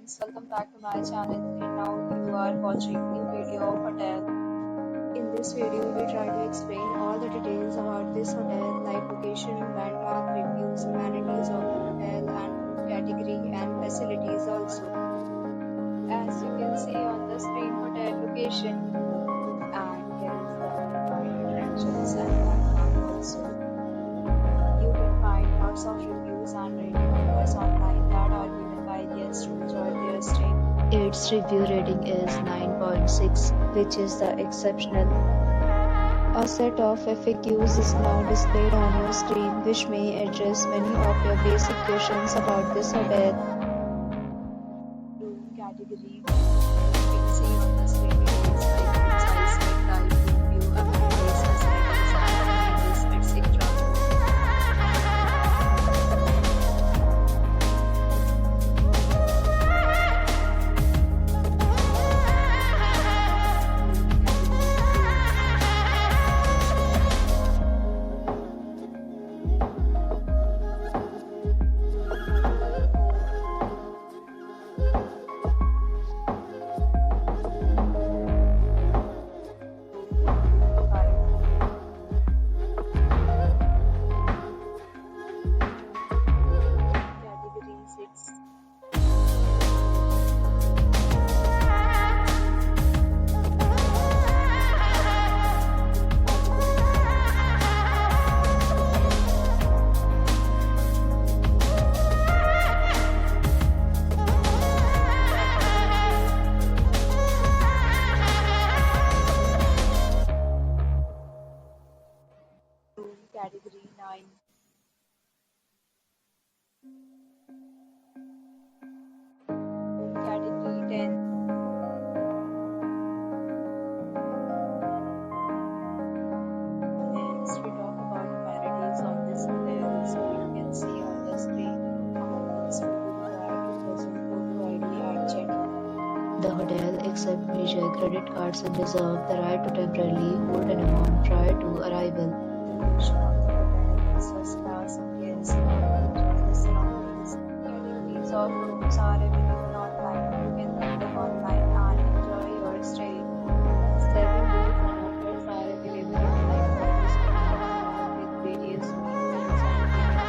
friends, welcome back to my channel, and now you are watching new video of hotel. In this video we try to explain all the details about this hotel like location, landmark, reviews, amenities of the hotel and room category and facilities also. As you can see on the screen, hotel location, and here is the attractions and landmark also. You can find lots of reviews and ratings online that are given by guests to enjoy their stay. Its review rating is 9.6, which is the exceptional. A set of FAQs is now displayed on your screen, which may address many of your basic questions about this hotel. Room category. You can see on the screen details like room size, bed type, room view, amenities, facilities, and amenities, etc. Category 6. Room category 9. Room category 10. Next, we talk about amenities of this hotel. So you can see on the screen amenities will be required to present photo ID at check-in. The hotel accepts major credit cards and reserves the right to temporarily hold an amount prior to arrival. The location of the hotel is first class and guests can enjoy the surroundings. Categories of rooms are available online. You can book them online and enjoy your stay. Serving booths and offers are available online for this with various meals and dinner.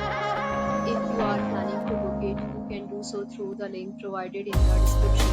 If you are planning to book it, you can do so through the link provided in the description.